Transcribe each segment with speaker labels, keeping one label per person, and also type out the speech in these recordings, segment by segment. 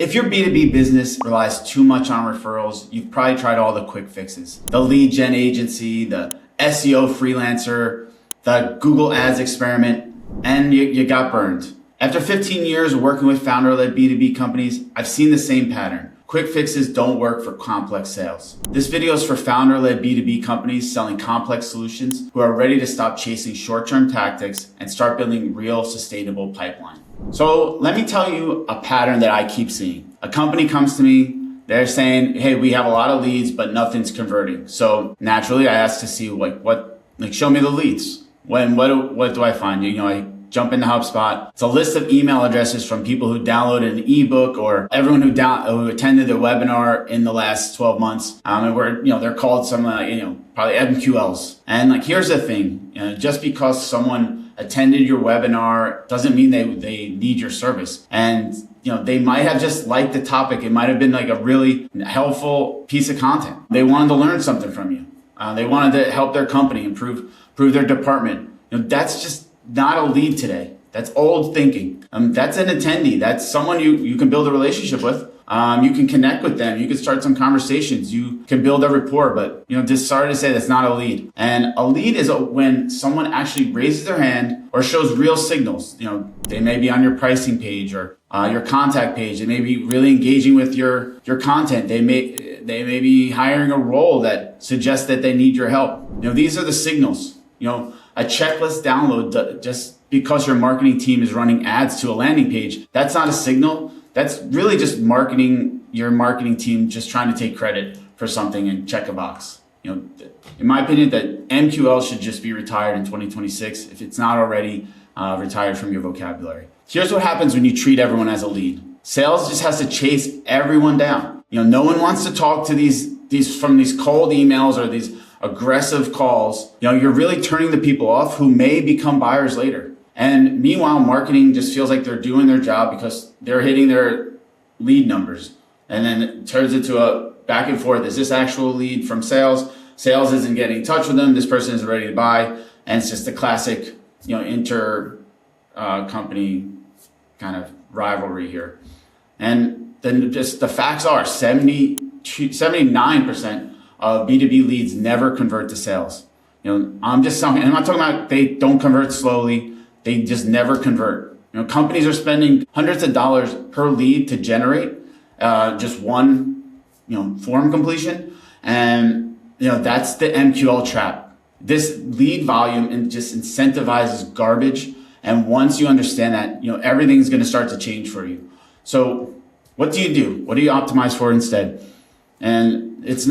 Speaker 1: If your B2B business relies too much on referrals, you've probably tried all the quick fixes. The lead gen agency, the SEO freelancer, the Google Ads experiment, and you got burned. After 15 years of working with founder-led B2B companies, I've seen the same pattern. Quick fixes don't work for complex sales. This video is for founder-led B2B companies selling complex solutions who are ready to stop chasing short-term tactics and start building real sustainable pipeline. So let me tell you a pattern that I keep seeing. A company comes to me, they're saying, hey, we have a lot of leads, but nothing's converting. So naturally I ask to see show me the leads. What do I find? I jump into HubSpot. It's a list of email addresses from people who downloaded an ebook or everyone who attended the webinar in the last 12 months. They're called some, probably MQLs. And here's the thing, just because someone attended your webinar doesn't mean they need your service. And, they might have just liked the topic. It might have been a really helpful piece of content. They wanted to learn something from you. They wanted to help their company improve their department. That's just not a lead today. That's old thinking. That's an attendee. That's someone you can build a relationship with. You can connect with them. You can start some conversations. You can build a rapport, but just sorry to say that's not a lead. And a lead is when someone actually raises their hand or shows real signals. They may be on your pricing page or your contact page. They may be really engaging with your content. They may be hiring a role that suggests that they need your help. These are the signals. A checklist download just because your marketing team is running ads to a landing page, that's not a signal. That's really just your marketing team just trying to take credit for something and check a box. In my opinion, that MQL should just be retired in 2026 if it's not already retired from your vocabulary. Here's what happens when you treat everyone as a lead. Sales just has to chase everyone down. No one wants to talk to these cold emails or these aggressive calls. You're really turning the people off who may become buyers later. And meanwhile, marketing just feels like they're doing their job because they're hitting their lead numbers. And then it turns into a back and forth. Is this actual lead from sales? Sales isn't getting in touch with them. This person is ready to buy. And it's just a classic, company kind of rivalry here. And then just the facts are 79% of B2B leads never convert to sales. I'm not talking about they don't convert slowly. They just never convert. Companies are spending hundreds of dollars per lead to generate just one, form completion. And, that's the MQL trap. This lead volume just incentivizes garbage. And once you understand that, everything's going to start to change for you. So what do you do? What do you optimize for instead? And this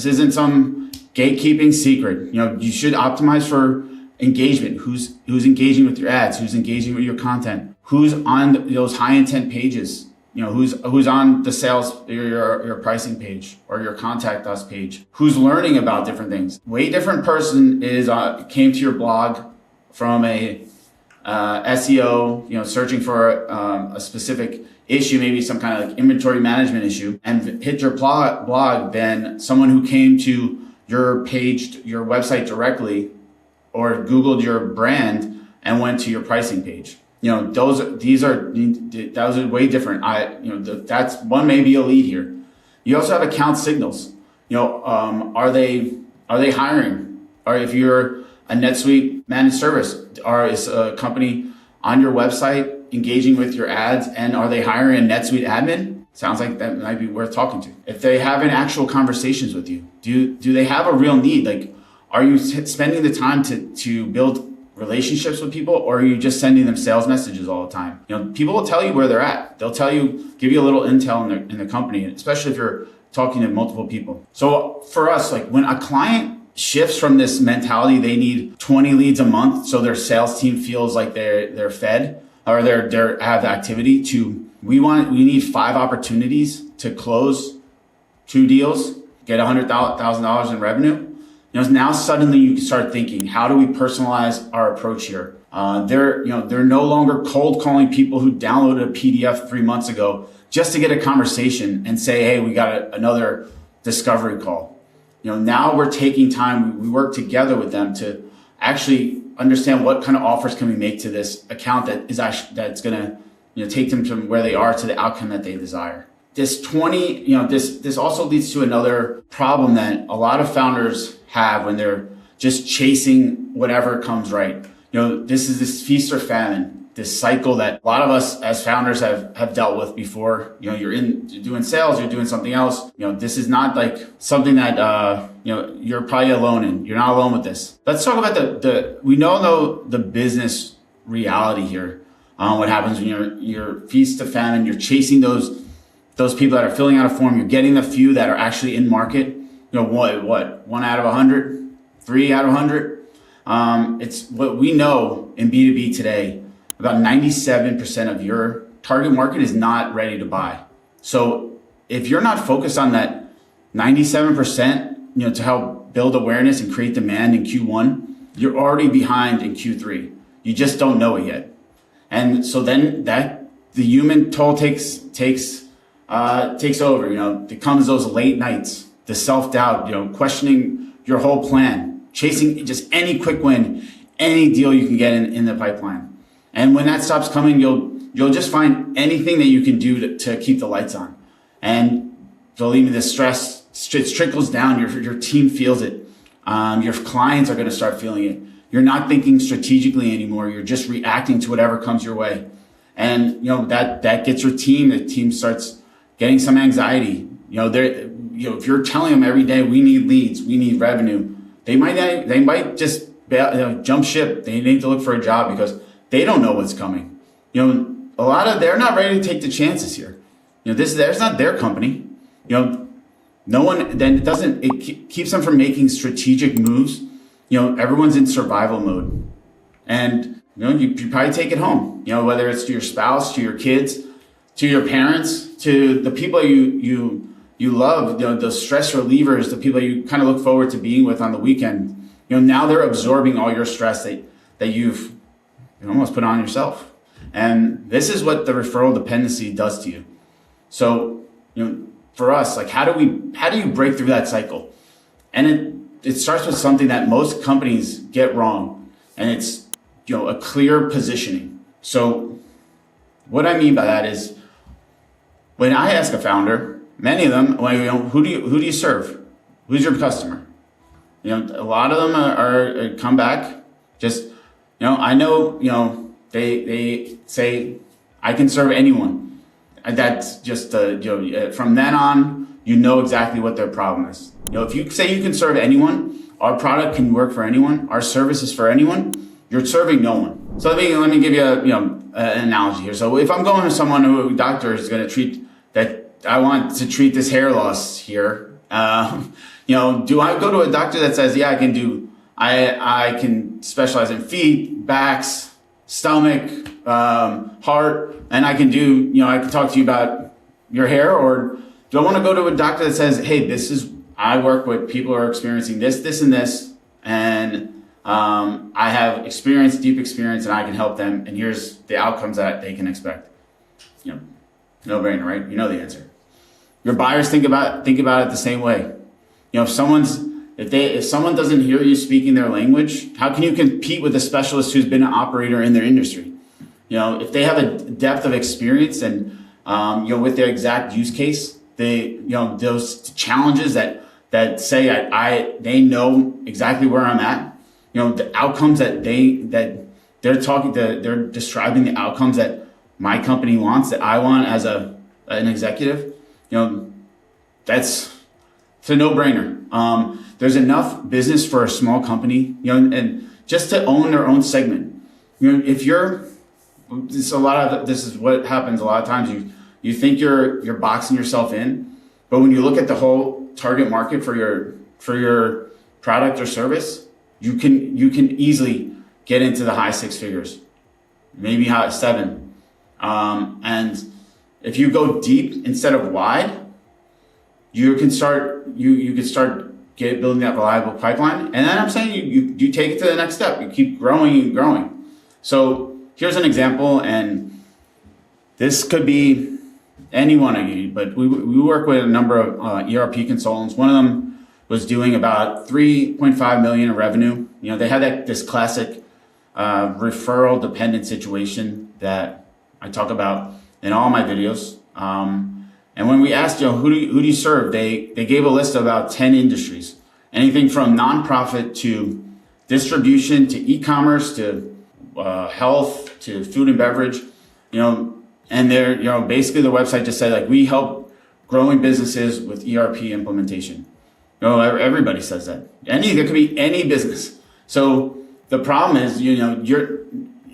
Speaker 1: isn't some gatekeeping secret. You should optimize for engagement. Who's engaging with your ads? Who's engaging with your content? Who's on those high intent pages? Who's on the sales, your pricing page or your contact us page? Who's learning about different things? Way different person came to your blog from a SEO, searching for a specific issue, maybe some kind of inventory management issue, and hit your blog than someone who came to your page, your website directly, or Googled your brand and went to your pricing page. Those are way different. That's one may be a lead here. You also have account signals. Are they hiring? Or if you're a NetSuite managed service, is a company on your website engaging with your ads, and are they hiring a NetSuite admin? Sounds like that might be worth talking to. If they have actual conversations with you, do they have a real need? Are you spending the time to build relationships with people, or are you just sending them sales messages all the time? People will tell you where they're at. They'll give you a little intel in the company, especially if you're talking to multiple people. So for us, when a client shifts from this mentality, they need 20 leads a month so their sales team feels like they're fed or they have activity, to we need 5 opportunities to close 2 deals, get $100,000 in revenue. Now suddenly you can start thinking, how do we personalize our approach here? They're no longer cold calling people who downloaded a PDF 3 months ago just to get a conversation and say, hey, we got another discovery call. Now we're taking time. We work together with them to actually understand what kind of offers can we make to this account that's going to take them from where they are to the outcome that they desire. This also leads to another problem that a lot of founders have when they're just chasing whatever comes right. This is this feast or famine, this cycle that a lot of us as founders have dealt with before. You're doing sales, you're doing something else. This is not like something that, you're probably alone in. You're not alone with this. Let's talk about we know the business reality here. What happens when you're feast to famine, you're chasing those people that are filling out a form, you're getting the few that are actually in market. What 1 out of 100, 3 out of 100. It's what we know in B2B today. About 97% of your target market is not ready to buy. So if you're not focused on that 97%, to help build awareness and create demand in Q1, you're already behind in Q3. You just don't know it yet. And so then the human toll takes over. It comes those late nights, the self-doubt, questioning your whole plan, chasing just any quick win, any deal you can get in the pipeline. And when that stops coming, you'll just find anything that you can do to keep the lights on. And believe me, the stress trickles down. Your team feels it. Your clients are going to start feeling it. You're not thinking strategically anymore. You're just reacting to whatever comes your way. And, that gets your team. The team starts getting some anxiety. If you're telling them every day, we need leads, we need revenue, they might just jump ship. They need to look for a job because they don't know what's coming. They're not ready to take the chances here. There's not their company. No one, then it keeps them from making strategic moves. Everyone's in survival mode. And, you probably take it home, whether it's to your spouse, to your kids, to your parents, to the people you love, the stress relievers, the people you kind of look forward to being with on the weekend. Now they're absorbing all your stress that you've almost put on yourself. And this is what the referral dependency does to you. So, for us, how do you break through that cycle? And it starts with something that most companies get wrong, and it's, a clear positioning. So what I mean by that is when I ask a founder, many of them, who do you serve? Who's your customer? A lot of them are come back just, I know, they say I can serve anyone. And that's just, from then on, exactly what their problem is. If you say you can serve anyone, our product can work for anyone, our service is for anyone, you're serving no one. So let me give you an analogy here. So if I'm going to someone a doctor is going to treat that, I want to treat this hair loss here. Do I go to a doctor that says, yeah, I can specialize in feet, backs, stomach, heart, and I can talk to you about your hair? Or do I want to go to a doctor that says, hey, I work with people who are experiencing this, and this, and I have deep experience, and I can help them, and here's the outcomes that they can expect. No brainer, right? You know the answer. Your buyers think about it the same way. If someone doesn't hear you speaking their language, how can you compete with a specialist who's been an operator in their industry? If they have a depth of experience and with their exact use case, those challenges that say they know exactly where I'm at. The outcomes that they're describing the outcomes that my company wants, that I want as an executive. That's a no-brainer. There's enough business for a small company, and just to own their own segment. If this is what happens a lot of times. You think you're boxing yourself in, but when you look at the whole target market for your product or service, you can easily get into the high six figures, maybe high seven. And if you go deep instead of wide, you can start building that reliable pipeline. And then I'm saying you take it to the next step. You keep growing and growing. So here's an example, and this could be any one of you, but we work with a number of ERP consultants. One of them was doing about 3.5 million in revenue. They had this classic referral dependent situation that I talk about in all my videos. And when we asked, who do you serve? They gave a list of about 10 industries, anything from nonprofit to distribution to e-commerce to health to food and beverage, and they're, basically the website just said, like, we help growing businesses with ERP implementation. Everybody says that. There could be any business. So the problem is,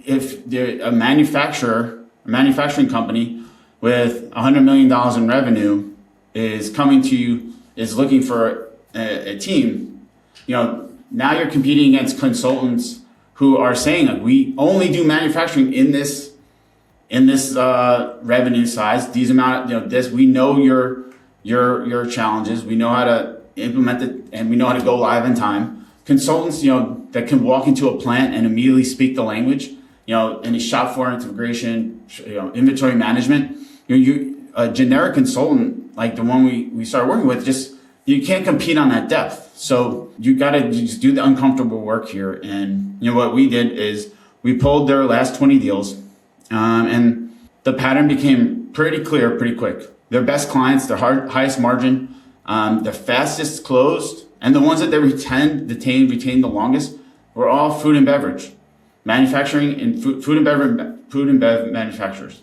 Speaker 1: if a manufacturing company with $100 million in revenue is coming to you, is looking for a team, now you're competing against consultants who are saying, like, we only do manufacturing in this revenue size, these amount, this, we know your challenges, we know how to implement it, and we know how to go live in time. Consultants, that can walk into a plant and immediately speak the language, any shop floor integration, inventory management, a generic consultant like the one we started working with, you can't compete on that depth. So you got to just do the uncomfortable work here. And what we did is we pulled their last 20 deals, and the pattern became pretty clear pretty quick. Their best clients, their highest margin, the fastest closed, and the ones that they retained the longest were all food and beverage, manufacturing and food and beverage manufacturers.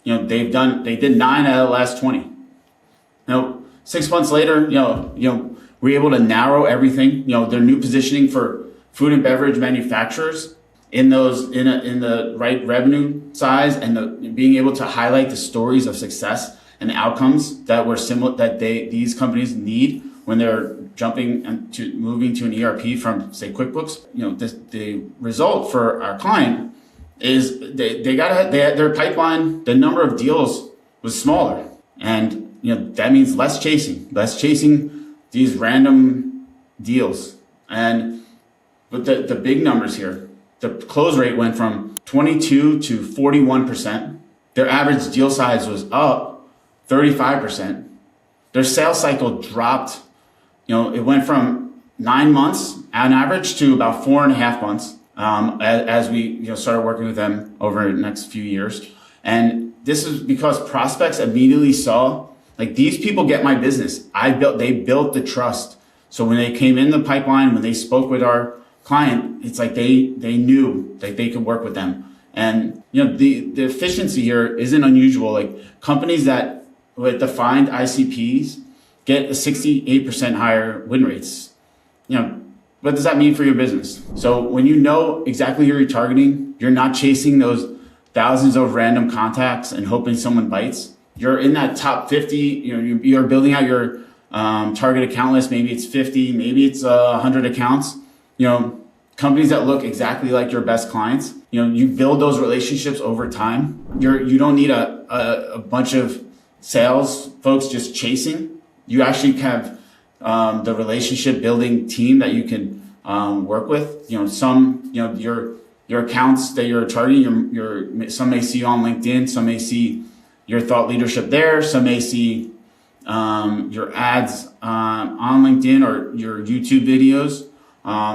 Speaker 1: They did 9 out of the last 20. 6 months later, we're able to narrow everything. Their new positioning for food and beverage manufacturers in the right revenue size, and being able to highlight the stories of success and outcomes that were similar, that these companies need when they're moving to an ERP from, say, QuickBooks. The result for our client is their pipeline, the number of deals was smaller, and that means less chasing these random deals. But the big numbers here, the close rate went from 22 to 41%. Their average deal size was up 35%. Their sales cycle dropped. It went from 9 months on average to about 4.5 months as we started working with them over the next few years. And this is because prospects immediately saw, like, these people get my business. They built the trust. So when they came in the pipeline, when they spoke with our client, it's like they knew that they could work with them. And the efficiency here isn't unusual. Like, companies that with defined ICPs get a 68% higher win rates. What does that mean for your business? So when you know exactly who you're targeting, you're not chasing those thousands of random contacts and hoping someone bites. You're in that top 50. You're building out your target account list. Maybe it's 50, maybe it's 100 accounts. Companies that look exactly like your best clients. You build those relationships over time. You don't need a bunch of sales folks just chasing. You actually have the relationship building team that you can work with. Your accounts that you're targeting. Some may see you on LinkedIn. Some may see your thought leadership there. Some may see your ads on LinkedIn or your YouTube videos.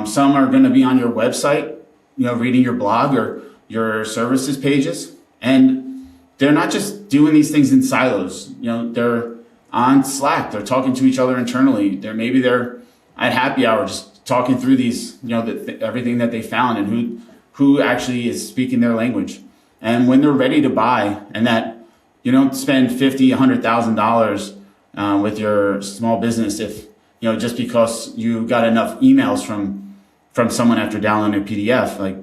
Speaker 1: Some are going to be on your website, reading your blog or your services pages. And they're not just doing these things in silos. They're on Slack. They're talking to each other internally. Maybe they're at happy hour just talking through these, everything that they found and who actually is speaking their language. And when they're ready to buy, and that you don't spend $50,000, $100,000 with your small business if just because you got enough emails from someone after downloading a PDF. Like,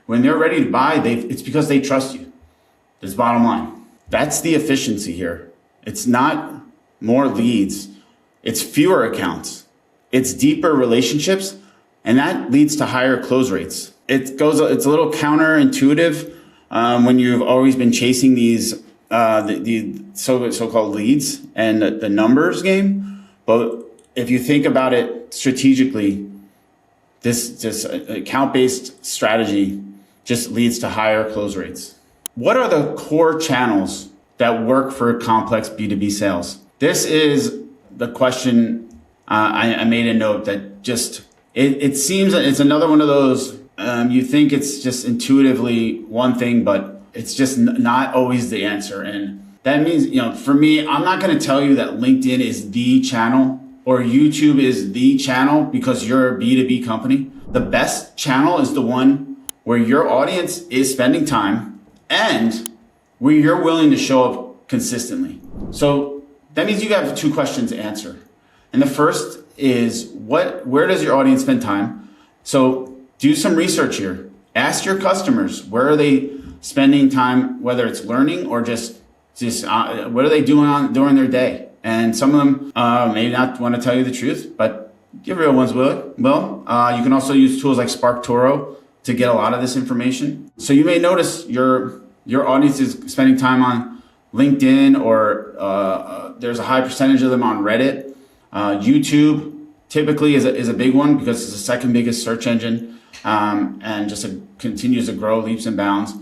Speaker 1: when they're ready to buy, it's because they trust you. That's bottom line. That's the efficiency here. It's not more leads. It's fewer accounts. It's deeper relationships, and that leads to higher close rates. It's a little counterintuitive when you've always been chasing these the so-called leads and the numbers game. But if you think about it strategically, this account-based strategy just leads to higher close rates. What are the core channels that work for complex B2B sales? This is the question. I made a note that it seems it's another one of those, you think it's just intuitively one thing, but it's just not always the answer. And that means, for me, I'm not going to tell you that LinkedIn is the channel or YouTube is the channel because you're a B2B company. The best channel is the one where your audience is spending time and where you're willing to show up consistently. So that means you have 2 questions to answer. And the first is where does your audience spend time? So do some research here. Ask your customers, where are they spending time, whether it's learning or just what are they doing during their day? And some of them may not want to tell you the truth, but the real ones will. You can also use tools like SparkToro to get a lot of this information. So you may notice your audience is spending time on LinkedIn, or there's a high percentage of them on Reddit. YouTube typically is a big one because it's the second biggest search engine, and just continues to grow leaps and bounds.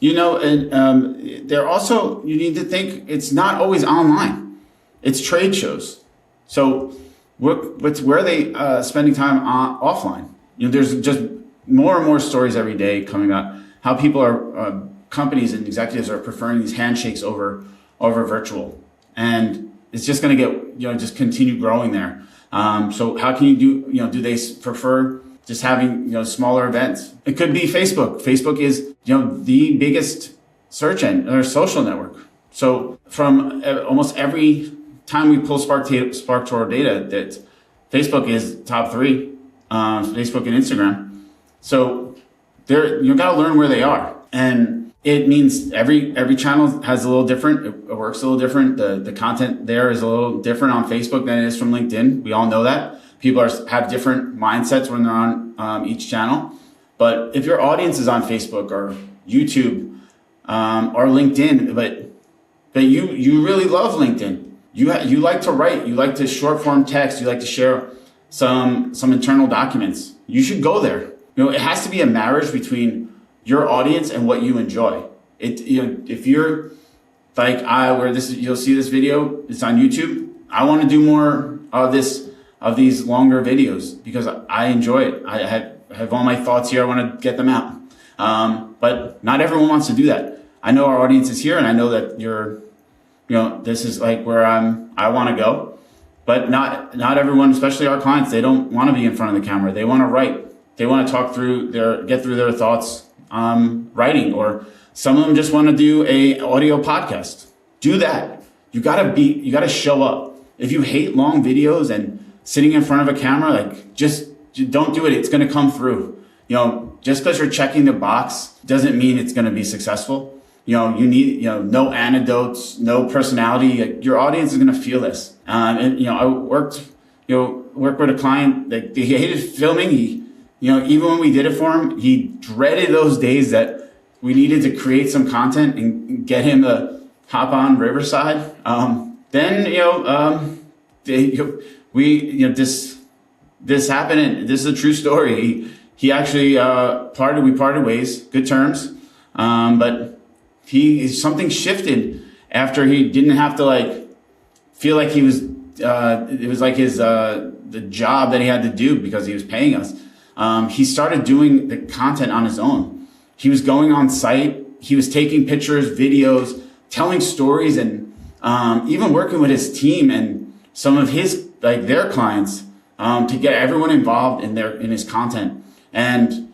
Speaker 1: And they're also, you need to think it's not always online. It's trade shows. So where are they spending time offline? There's just more and more stories every day coming out how people are, companies and executives are preferring these handshakes over virtual. And it's just going to get, just continue growing there. So how can you do they prefer just having, smaller events? It could be Facebook. Facebook is, the biggest search engine or social network. So from almost every time we pull SparkToro data, that Facebook is top 3, Facebook and Instagram. So you got to learn where they are. And it means every channel has a little different. It works a little different. The content there is a little different on Facebook than it is from LinkedIn. We all know that. People have different mindsets when they're on each channel. But if your audience is on Facebook or YouTube or LinkedIn, but you really love LinkedIn, you like to write, you like to short form text, you like to share some internal documents, you should go there. It has to be a marriage between your audience and what you enjoy. If you're like you'll see this video, it's on YouTube. I want to do more of these longer videos because I enjoy it. I have all my thoughts here. I want to get them out. But not everyone wants to do that. I know our audience is here, and I know that this is like where I want to go. But not everyone, especially our clients, they don't want to be in front of the camera. They want to write. They want to get through their thoughts writing, or some of them just want to do a audio podcast. Do that. You gotta show up. If you hate long videos and sitting in front of a camera, just don't do it. It's going to come through. Just because you're checking the box doesn't mean it's going to be successful. You need, no anecdotes, no personality. Your audience is going to feel this. And I worked with a client that he hated filming. Even when we did it for him, he dreaded those days that we needed to create some content and get him to hop on Riverside. This happened, and this is a true story. He actually we parted ways, good terms, but something shifted after he didn't have to feel like he was. It was like his the job that he had to do because he was paying us. He started doing the content on his own. He was going on site. He was taking pictures, videos, telling stories, and even working with his team and some of his their clients to get everyone involved in his content. And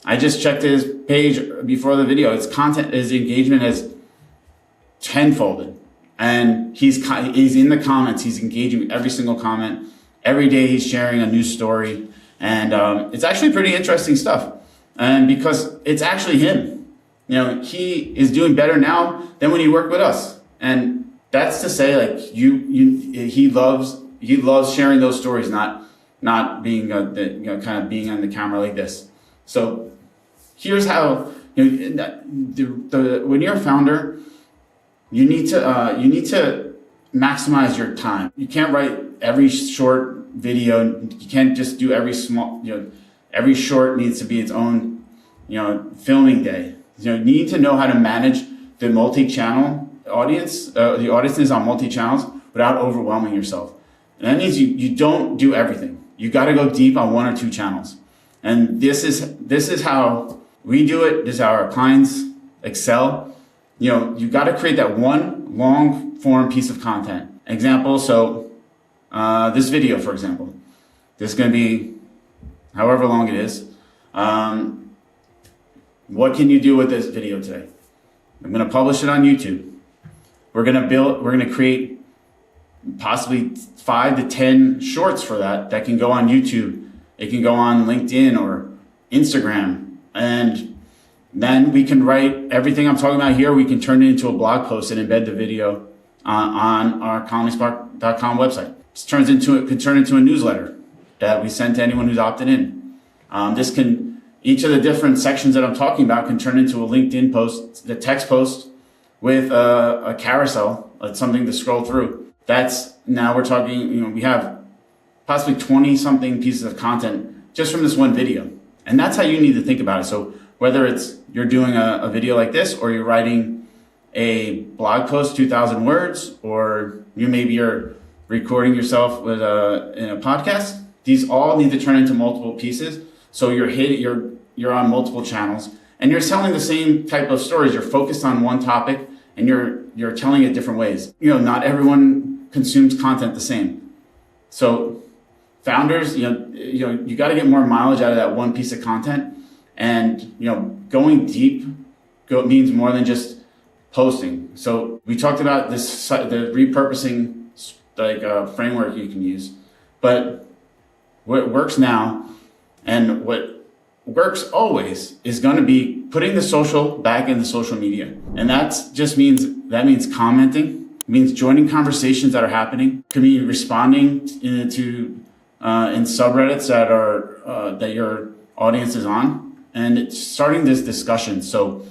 Speaker 1: I just checked his page before the video. His engagement has tenfolded, and he's in the comments. He's engaging with every single comment. Every day he's sharing a new story, and it's actually pretty interesting stuff. And because it's actually him, he is doing better now than when he worked with us. And that's to say, he loves sharing those stories, not being kind of being on the camera like this. So here's how when you're a founder, you need to maximize your time. You can't write every short video. You can't just do every small. Every short needs to be its own filming day. You need to know how to manage the multi-channel audience, the audiences on multi-channels without overwhelming yourself. And that means you don't do everything. You got to go deep on 1 or 2 channels. And this is how we do it. This is how our clients excel. You got to create that one long form piece of content. Example, so this video, for example, this is going to be however long it is. What can you do with this video today? I'm going to publish it on YouTube. We're going to create possibly 5 to 10 shorts for that can go on YouTube. It can go on LinkedIn or Instagram. And then we can write everything I'm talking about here. We can turn it into a blog post and embed the video on our colonyspark.com website. This can turn into a newsletter that we send to anyone who's opted in. Each of the different sections that I'm talking about can turn into a LinkedIn post, the text post with a carousel, something to scroll through. Now we're talking, we have possibly 20 something pieces of content just from this one video. And that's how you need to think about it. So whether it's you're doing a video like this, or you're writing a blog post, 2,000 words, or you're recording yourself in a podcast, these all need to turn into multiple pieces. So you're on multiple channels and you're telling the same type of stories. You're focused on one topic and you're telling it different ways. Not everyone consumes content the same. So founders, you got to get more mileage out of that one piece of content. And, going deep means more than just posting. So we talked about the repurposing framework you can use, but what works now and what works always is going to be putting the social back into social media. And that means commenting, it means joining conversations that are happening, can be responding in subreddits that your audience is on, and it's starting this discussion. So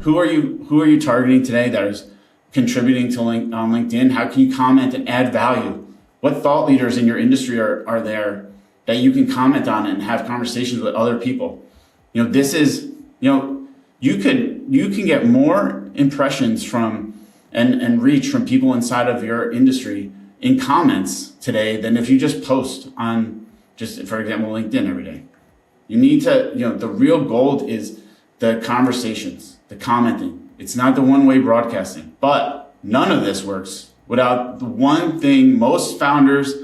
Speaker 1: who are you targeting today that is contributing to on LinkedIn? How can you comment and add value? What thought leaders in your industry are there that you can comment on and have conversations with other people? You can get more impressions from and reach from people inside of your industry in comments today than if you just post on for example, LinkedIn every day. You need to, the real gold is the conversations, the commenting. It's not the one-way broadcasting. But none of this works without the one thing most founders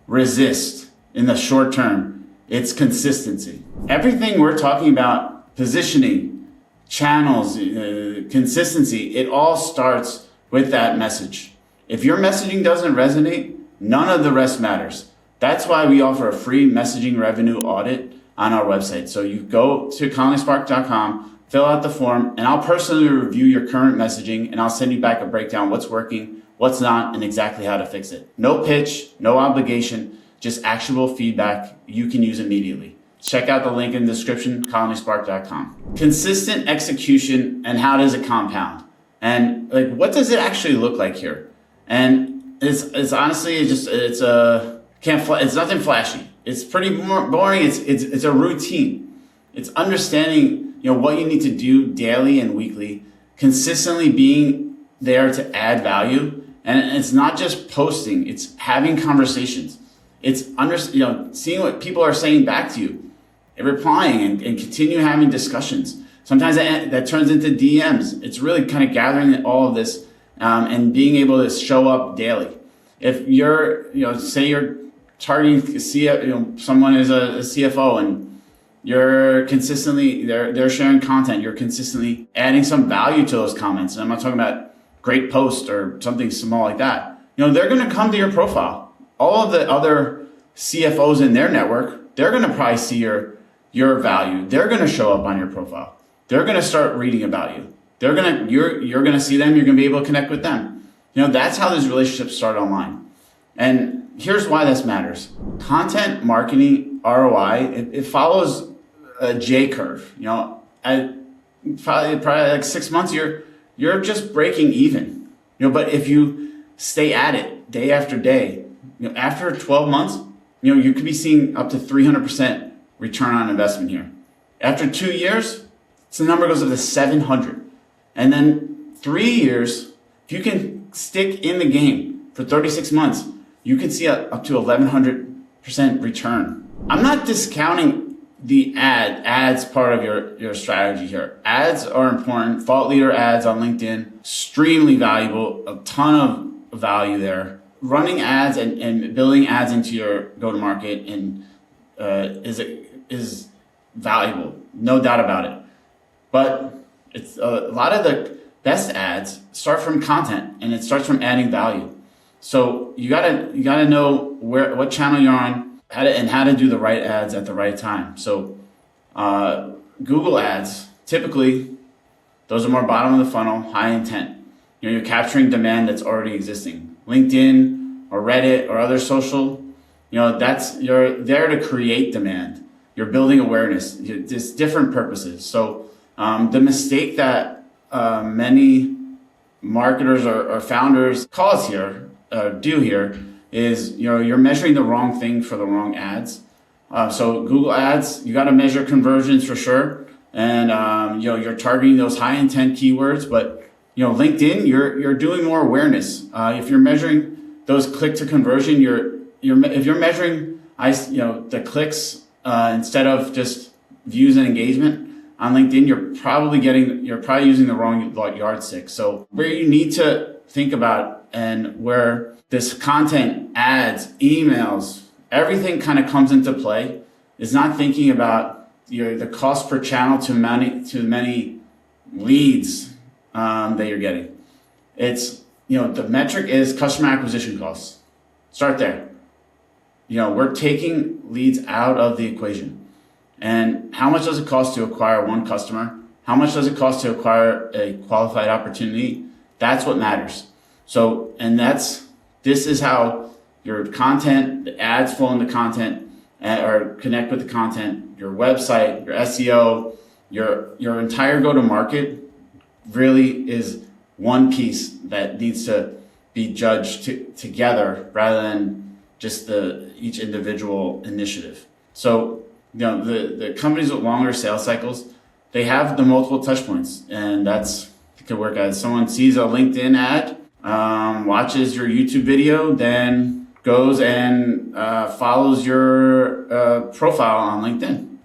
Speaker 1: resist in the short term. It's consistency. Everything we're talking about, positioning, channels, consistency, it all starts with that message. If your messaging doesn't resonate, none of the rest matters. That's why we offer a free messaging revenue audit on our website. So you go to colonyspark.com, fill out the form, and I'll personally review your current messaging and I'll send you back a breakdown, what's working, what's not, and exactly how to fix it. No pitch, no obligation, just actionable feedback you can use immediately. Check out the link in the description, colonyspark.com. Consistent execution, and how does it compound? And what does it actually look like here? And it's honestly, it's nothing flashy. It's pretty boring. It's a routine. It's understanding, what you need to do daily and weekly, consistently being there to add value. And it's not just posting, it's having conversations. It's seeing what people are saying back to you, and replying and continue having discussions. Sometimes that turns into DMs. It's really kind of gathering all of this and being able to show up daily. If you're, say you're targeting someone is a CFO and you're consistently, they're sharing content, you're consistently adding some value to those comments. And I'm not talking about great post or something small like that. They're going to come to your profile. All of the other CFOs in their network, they're going to probably see your value. They're going to show up on your profile. They're going to start reading about you. You're going to see them. You're going to be able to connect with them. That's how these relationships start online. And here's why this matters. Content marketing ROI, it follows a J curve. At probably like 6 months, you're just breaking even. But if you stay at it day after day, after 12 months, you could be seeing up to 300% return on investment here. After 2 years, the number goes up to 700. And then 3 years, if you can stick in the game for 36 months, you can see up to 1,100% return. I'm not discounting the ads part of your strategy here. Ads are important. Thought leader ads on LinkedIn, extremely valuable, a ton of value there. Running ads and building ads into your go-to-market and is valuable, no doubt about it. But it's a lot of the best ads start from content, and it starts from adding value. So you gotta know what channel you're on, how to do the right ads at the right time. So Google ads, typically those are more bottom of the funnel, high intent. You're capturing demand that's already existing. LinkedIn or Reddit or other social, you're there to create demand. You're building awareness. There's different purposes. So the mistake that many marketers or founders do here is you're measuring the wrong thing for the wrong ads. So Google ads, you got to measure conversions for sure, and you're targeting those high intent keywords. But LinkedIn, you're doing more awareness. If you're measuring those click to conversion, if you're measuring the clicks instead of just views and engagement on LinkedIn, you're probably using the wrong yardstick. So where you need to think about, and where this content, ads, emails, everything kind of comes into play, is not thinking about the cost per channel to many leads that you're getting. It's the metric is customer acquisition costs. Start there. We're taking leads out of the equation. And how much does it cost to acquire one customer? How much does it cost to acquire a qualified opportunity? That's what matters. So, this is how your content, the ads flow into content or connect with the content, your website, your SEO, your entire go-to-market really is one piece that needs to be judged together rather than just each individual initiative. So, the companies with longer sales cycles, they have the multiple touch points, and it could work as someone sees a LinkedIn ad, watches your YouTube video, then goes and follows your profile on LinkedIn.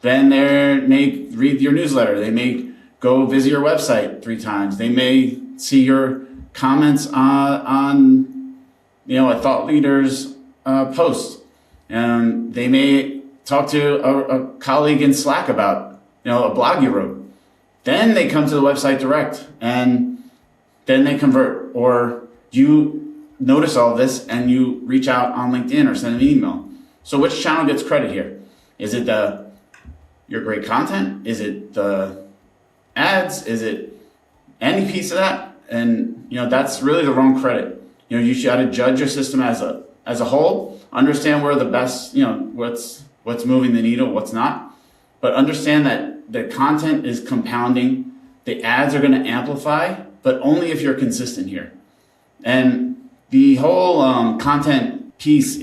Speaker 1: Then they may read your newsletter. They may go visit your website 3 times. They may see your comments on a thought leader's post. And they may talk to a colleague in Slack about a blog you wrote. Then they come to the website direct, and then they convert. Or you notice all this and you reach out on LinkedIn or send an email. So which channel gets credit here? Is it your great content? Is it the ads? Is it any piece of that? And that's really the wrong credit. You should to judge your system as a whole, understand where the best, what's moving the needle, what's not, but understand that the content is compounding. The ads are going to amplify, but only if you're consistent here. And the whole content piece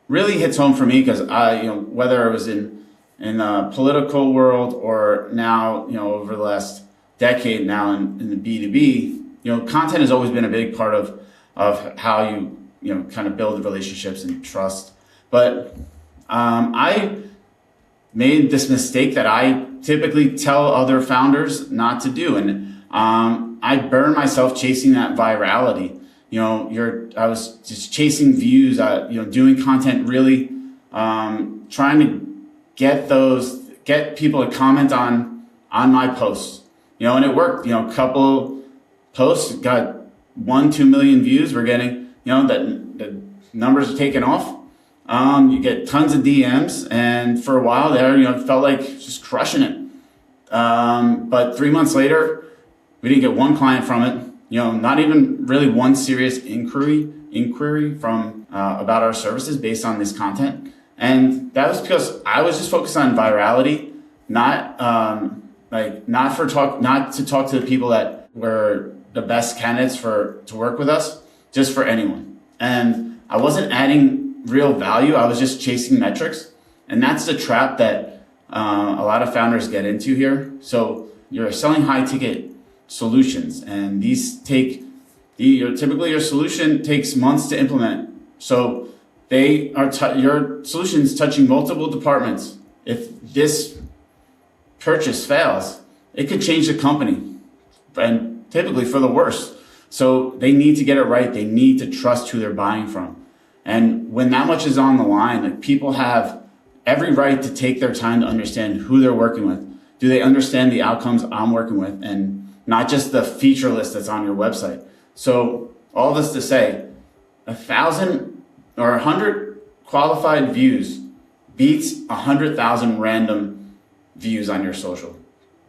Speaker 1: really hits home for me because whether it was in the political world or now, over the last decade now in the B2B, content has always been a big part of how you kind of build relationships and trust. But I made this mistake that I typically tell other founders not to do. And I burn myself chasing that virality. I was just chasing views, doing content, really trying to get people to comment on my posts, and it worked. A couple posts got 1-2 million views. We're getting, that the numbers are taking off. You get tons of DMs, and for a while there, it felt like just crushing it. But 3 months later, we didn't get one client from it. Not even really one serious inquiry from about our services based on this content. And that was because I was just focused on virality, not to talk to the people that were the best candidates to work with us, just for anyone. And I wasn't adding real value. I was just chasing metrics. And that's the trap that a lot of founders get into here. So you're selling high ticket solutions, and typically your solution takes months to implement. So your solution's touching multiple departments, if this purchase fails, it could change the company, and typically for the worse. So they need to get it right. They need to trust who they're buying from. And when that much is on the line, like, people have every right to take their time to understand who they're working with. Do they understand the outcomes I'm working with, and not just the feature list that's on your website? So all this to say, 1,000 or 100 qualified views beats 100,000 random views on your social.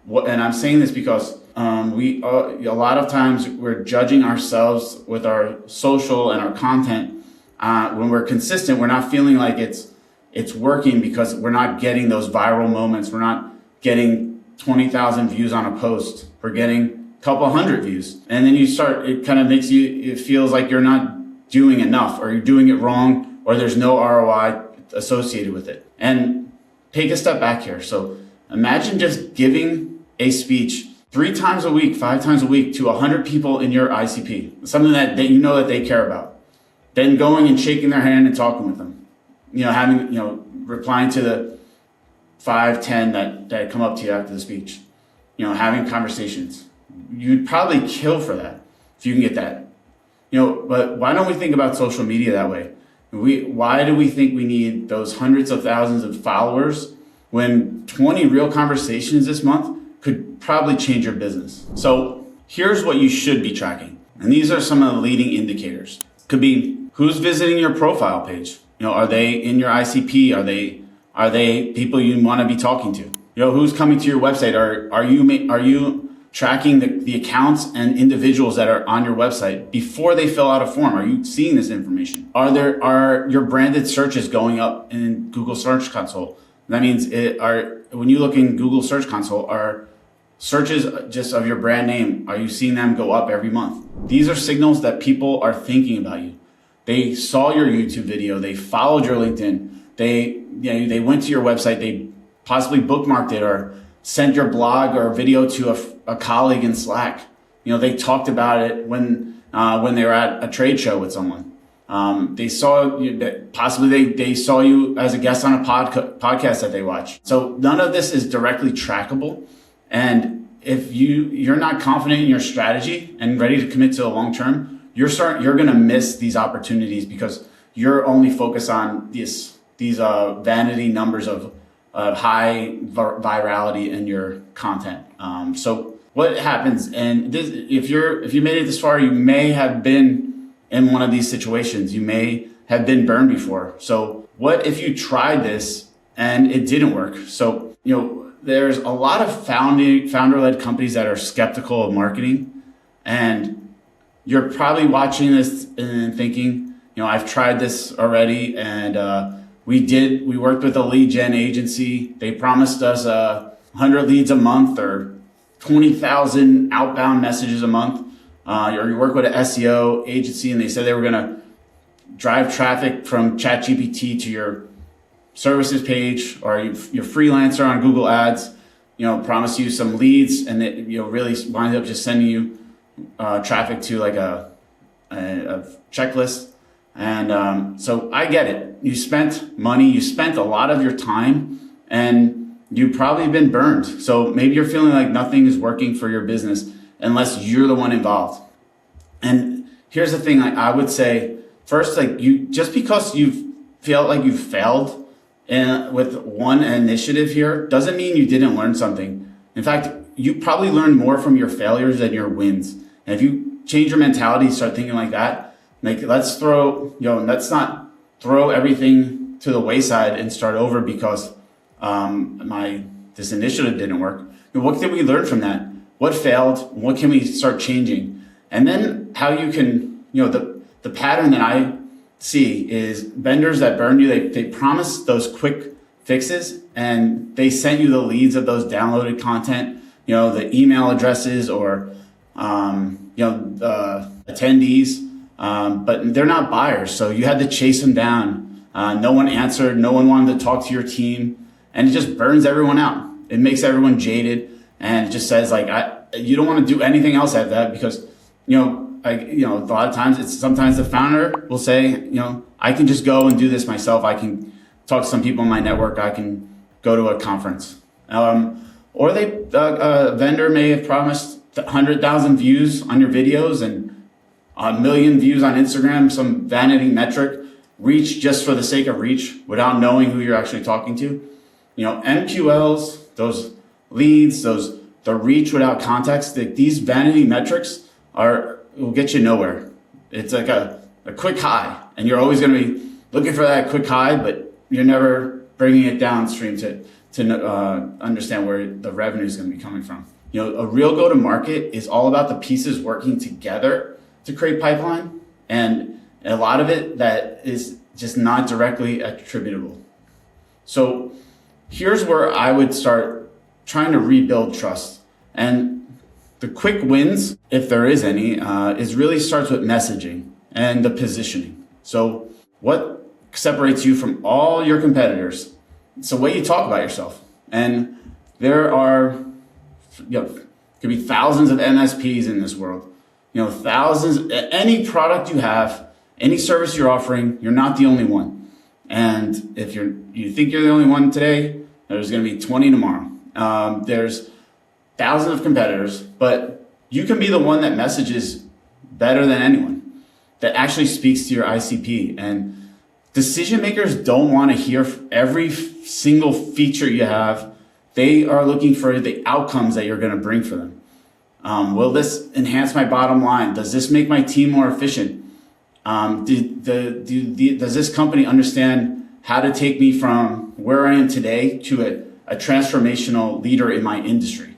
Speaker 1: And I'm saying this because a lot of times we're judging ourselves with our social and our content. When we're consistent, we're not feeling like it's working because we're not getting those viral moments. We're not getting 20,000 views on a post. We're getting a couple hundred views. And then it kind of makes it feels like you're not doing enough, or you're doing it wrong, or there's no ROI associated with it. And take a step back here. So imagine just giving a speech 3 times a week, 5 times a week to 100 people in your ICP, something that you know that they care about. Then going and shaking their hand and talking with them, replying to the 5, 10 that come up to you after the speech, having conversations. You'd probably kill for that if you can get that. But why don't we think about social media that way? Why do we think we need those hundreds of thousands of followers when 20 real conversations this month could probably change your business? So here's what you should be tracking. And these are some of the leading indicators. Could be who's visiting your profile page. Are they in your ICP? Are they people you want to be talking to? Who's coming to your website? Are you tracking the accounts and individuals that are on your website before they fill out a form? Are you seeing this information? Are your branded searches going up in Google Search Console? That means when you look in Google Search Console, are searches just of your brand name, are you seeing them go up every month? These are signals that people are thinking about you. They saw your YouTube video, they followed your LinkedIn, they went to your website, they possibly bookmarked it or sent your blog or video to a colleague in Slack. They talked about it when they were at a trade show with someone. They saw you, possibly they saw you as a guest on a podcast that they watched. So none of this is directly trackable. And if you're not confident in your strategy and ready to commit to the long term, you're going to miss these opportunities because you're only focused on these vanity numbers of high virality in your content. So what happens? And if you made it this far, you may have been in one of these situations. You may have been burned before. So what if you tried this and it didn't work? So there's a lot of founder-led companies that are skeptical of marketing, and you're probably watching this and thinking, I've tried this already, and we worked with a lead gen agency. They promised us 100 leads a month or 20,000 outbound messages a month. Or you work with an SEO agency, and they said they were going to drive traffic from ChatGPT to your services page, or your freelancer on Google Ads, promise you some leads, and it really wind up just sending you traffic to like a checklist. And so I get it. You spent money, you spent a lot of your time, and you've probably been burned. So maybe you're feeling like nothing is working for your business unless you're the one involved. And here's the thing, I would say, first, just because you've felt like you failed with one initiative here doesn't mean you didn't learn something. In fact, you probably learned more from your failures than your wins. And if you change your mentality, start thinking like that, let's not throw everything to the wayside and start over because this initiative didn't work. What did we learn from that? What failed? What can we start changing? And then how you can, the pattern that I see is vendors that burn you, they promise those quick fixes, and they sent you the leads of those downloaded content, the email addresses or attendees, but they're not buyers. So you had to chase them down. No one answered. No one wanted to talk to your team, and it just burns everyone out. It makes everyone jaded, and it just says you don't want to do anything else after that because, a lot of times sometimes the founder will say, I can just go and do this myself. I can talk to some people in my network. I can go to a conference. Or a vendor may have promised 100,000 views on your videos and 1,000,000 views on Instagram, some vanity metric, reach just for the sake of reach without knowing who you're actually talking to. MQLs, those leads, the reach without context, these vanity metrics will get you nowhere. It's like a quick high, and you're always going to be looking for that quick high, but you're never bringing it downstream to understand where the revenue is going to be coming from. A real go-to-market is all about the pieces working together to create pipeline, and a lot of it that is just not directly attributable. So here's where I would start trying to rebuild trust. And the quick wins, if there is any, is really starts with messaging and the positioning. So what separates you from all your competitors? It's the way you talk about yourself. And there are, could be thousands of MSPs in this world. Thousands, any product you have, any service you're offering, you're not the only one. And if you think you're the only one today, there's going to be 20 tomorrow. There's thousands of competitors, but you can be the one that messages better than anyone, that actually speaks to your ICP. And decision makers don't want to hear every single feature you have. They are looking for the outcomes that you're going to bring for them. Will this enhance my bottom line? Does this make my team more efficient? Does this company understand how to take me from where I am today to a transformational leader in my industry?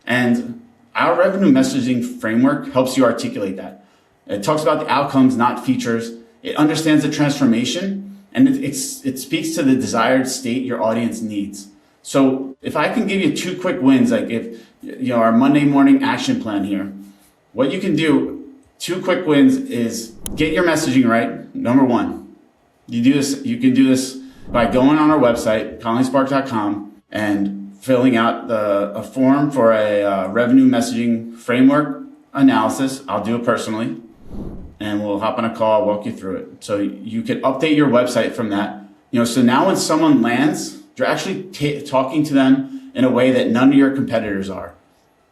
Speaker 1: And our revenue messaging framework helps you articulate that. It talks about the outcomes, not features. It understands the transformation, and it speaks to the desired state your audience needs. So if I can give you 2 quick wins, like if our Monday morning action plan here, what you can do, 2 quick wins is get your messaging right. Number 1, you can do this by going on our website, conleyspark.com, and filling out a form for a revenue messaging framework analysis. I'll do it personally, and we'll hop on a call, walk you through it. So you can update your website from that. So now when someone lands, you're actually talking to them in a way that none of your competitors are.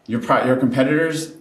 Speaker 1: Your competitors,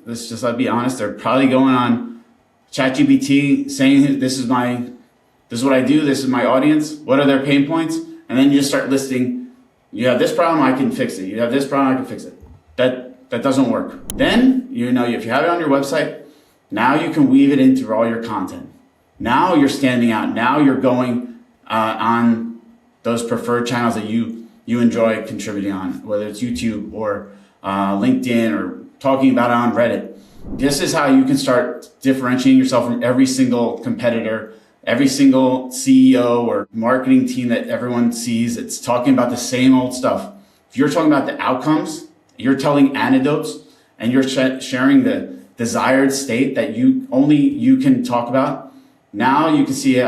Speaker 1: I'll be honest, they're probably going on ChatGPT saying, this is what I do, this is my audience, what are their pain points? And then you just start listing, you have this problem, I can fix it. You have this problem, I can fix it. That doesn't work. Then, if you have it on your website, now you can weave it into all your content. Now you're standing out. Now you're going on those preferred channels that you enjoy contributing on, whether it's YouTube or LinkedIn or talking about it on Reddit. This is how you can start differentiating yourself from every single competitor, every single CEO or marketing team that everyone sees. It's talking about the same old stuff. If you're talking about the outcomes, you're telling anecdotes, and you're sharing the desired state that only you can talk about. Now you can see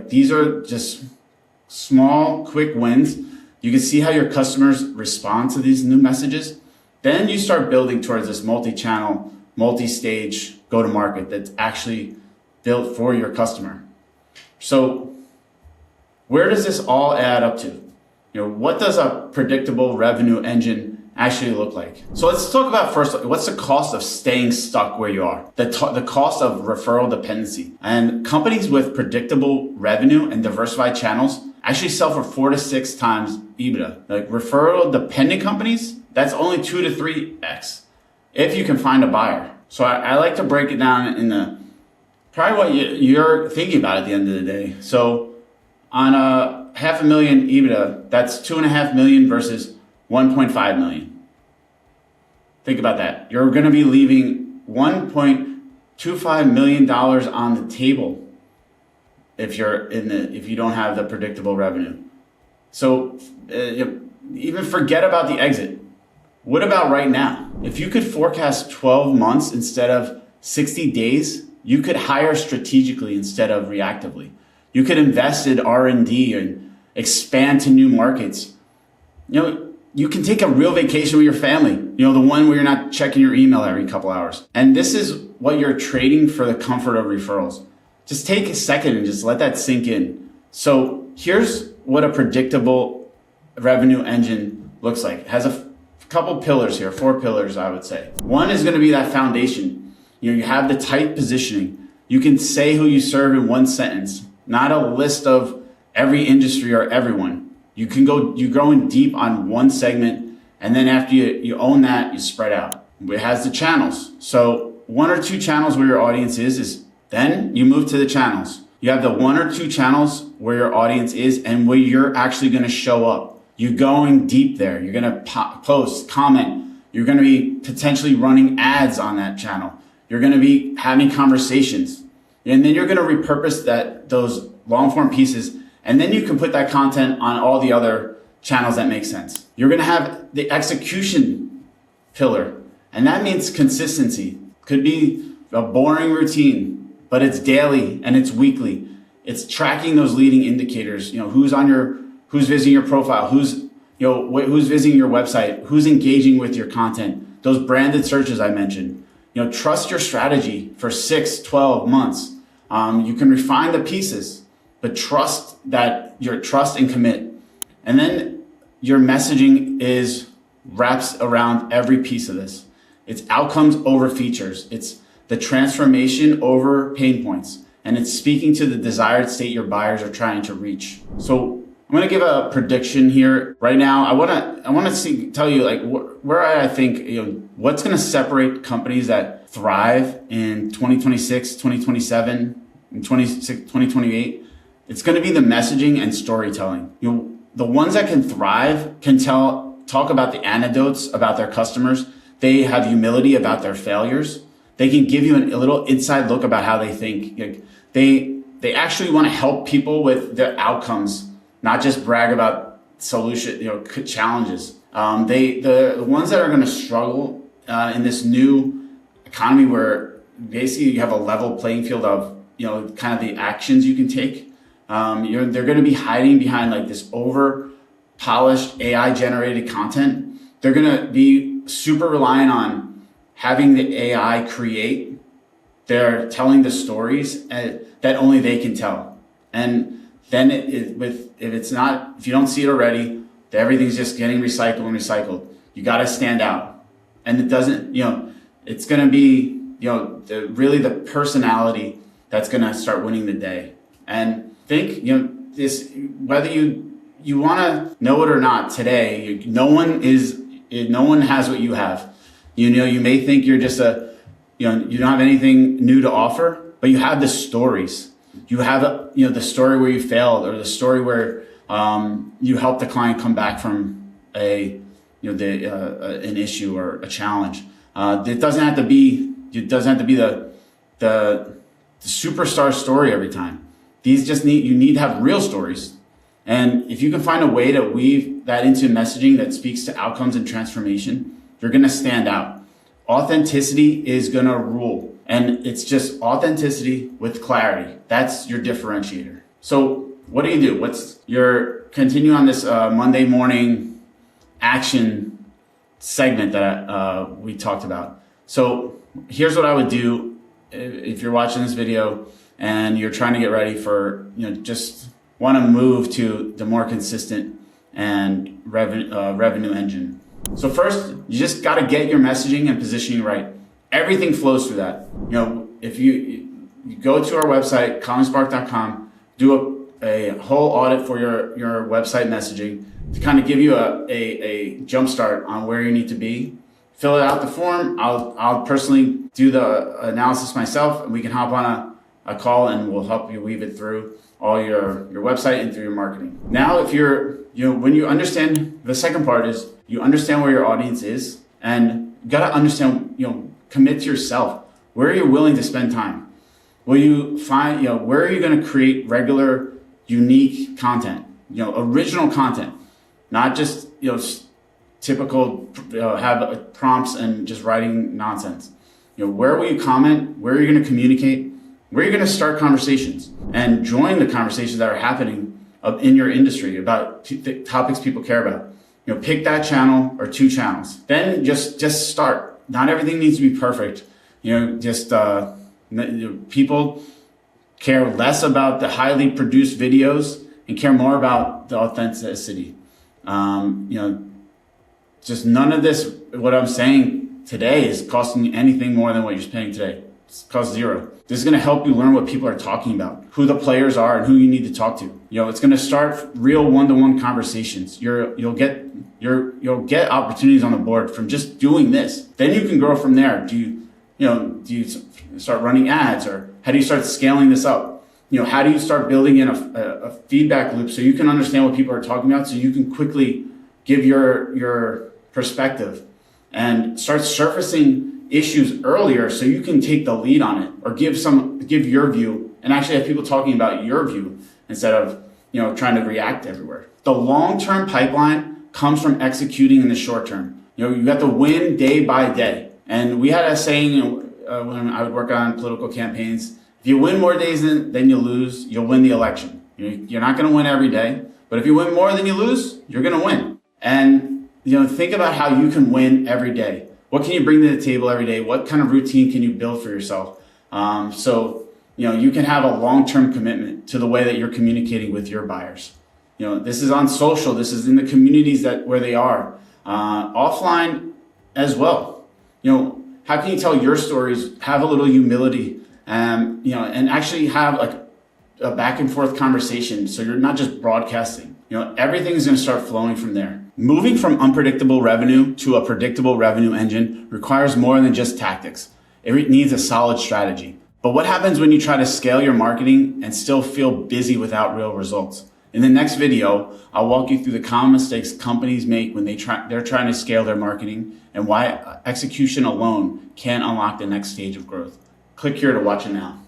Speaker 1: these are just small, quick wins. You can see how your customers respond to these new messages. Then you start building towards this multi-channel, multi-stage go-to-market that's actually built for your customer. So where does this all add up to? What does a predictable revenue engine actually look like? So let's talk about first, what's the cost of staying stuck where you are? The cost of referral dependency. And companies with predictable revenue and diversified channels actually sell for 4 to 6 times EBITDA. Like referral dependent companies, that's only 2 to 3x if you can find a buyer. So I like to break it down in probably what you're thinking about at the end of the day. So on a $500,000 EBITDA, that's $2.5 million versus $1.5 million. Think about that. You're going to be leaving $1.25 million on the table if you don't have the predictable revenue. So even forget about the exit. What about right now? If you could forecast 12 months instead of 60 days, you could hire strategically instead of reactively. You could invest in R&D and expand to new markets. You can take a real vacation with your family, the one where you're not checking your email every couple hours. And this is what you're trading for the comfort of referrals. Just take a second and just let that sink in. So here's what a predictable revenue engine looks like. It has a couple pillars here, 4 pillars, I would say. One is going to be that foundation. You have the tight positioning. You can say who you serve in one sentence, not a list of every industry or everyone. You're going deep on one segment, and then after you own that, you spread out. It has the channels. So 1 or 2 channels where your audience is then you move to the channels. You have the 1 or 2 channels where your audience is and where you're actually going to show up. You're going deep there. You're going to post, comment. You're going to be potentially running ads on that channel. You're going to be having conversations. And then you're going to repurpose those long form pieces. And then you can put that content on all the other channels that make sense. You're going to have the execution pillar. And that means consistency. Could be a boring routine, but it's daily and it's weekly. It's tracking those leading indicators. Who's visiting your profile, who's visiting your website, who's engaging with your content, those branded searches I mentioned. Trust your strategy for 6, 12 months. You can refine the pieces, but trust and commit. And then your messaging wraps around every piece of this. It's outcomes over features. It's the transformation over pain points. And it's speaking to the desired state your buyers are trying to reach. So I'm going to give a prediction here right now. I want to tell you where I think, what's going to separate companies that thrive in 2026, 2027, and 2028. It's going to be the messaging and storytelling. The ones that can thrive can talk about the anecdotes about their customers. They have humility about their failures. They can give you a little inside look about how they think. They actually want to help people with their outcomes, not just brag about challenges. The ones that are going to struggle in this new economy where basically you have a level playing field of, kind of the actions you can take. They're going to be hiding behind this over polished AI generated content. They're going to be super reliant on having the AI create. They're telling the stories that only they can tell. And then if you don't see it already, everything's just getting recycled and recycled. You got to stand out. And it doesn't, it's going to be, really the personality that's going to start winning the day. And think, whether you want to know it or not today, no one has what you have. You may think you're just you don't have anything new to offer, but you have the stories. You have, the story where you failed, or the story where you helped the client come back from an issue or a challenge. It doesn't have to be the superstar story every time. You need to have real stories. And if you can find a way to weave that into messaging that speaks to outcomes and transformation, you're going to stand out. Authenticity is going to rule. And it's just authenticity with clarity. That's your differentiator. So what do? Continue on this Monday morning action segment that we talked about. So here's what I would do if you're watching this video and you're trying to get ready for, just want to move to the more consistent and revenue engine. So first, you just got to get your messaging and positioning right. Everything flows through that. If you go to our website, collinspark.com, do a whole audit for your website messaging to kind of give you a jump start on where you need to be. Fill it out the form. I'll personally do the analysis myself, and we can hop on a call and we'll help you weave it through all your website and through your marketing. Now, if when you understand, the second part is you understand where your audience is, and you got to understand, commit to yourself. Where are you willing to spend time? Will you find, where are you going to create regular, unique content, original content, not just, typical, have prompts and just writing nonsense. Where will you comment? Where are you going to communicate? Where are you going to start conversations and join the conversations that are happening in your industry about the topics people care about? Pick that channel or 2 channels. Then just start. Not everything needs to be perfect. People care less about the highly produced videos and care more about the authenticity. Just none of this, what I'm saying today, is costing you anything more than what you're paying today. It's cost zero. This is going to help you learn what people are talking about, who the players are, and who you need to talk to. It's going to start real one-to-one conversations. You'll get opportunities on the board from just doing this. Then you can grow from there. Do you start running ads, or how do you start scaling this up? How do you start building in a feedback loop so you can understand what people are talking about, so you can quickly give your perspective and start surfacing issues earlier so you can take the lead on it, or give your view and actually have people talking about your view instead of trying to react everywhere. The long-term pipeline comes from executing in the short term. You got to win day by day. And we had a saying when I would work on political campaigns: if you win more days than you lose, you'll win the election. You're not going to win every day, but if you win more than you lose, you're going to win. And think about how you can win every day. What can you bring to the table every day? What kind of routine can you build for yourself? So you can have a long-term commitment to the way that you're communicating with your buyers. This is on social. This is in the communities where they are, offline as well. How can you tell your stories? Have a little humility, and actually have like a back and forth conversation. So you're not just broadcasting. Everything's going to start flowing from there. Moving from unpredictable revenue to a predictable revenue engine requires more than just tactics. It needs a solid strategy. But what happens when you try to scale your marketing and still feel busy without real results? In the next video, I'll walk you through the common mistakes companies make when they're trying to scale their marketing, and why execution alone can't unlock the next stage of growth. Click here to watch it now.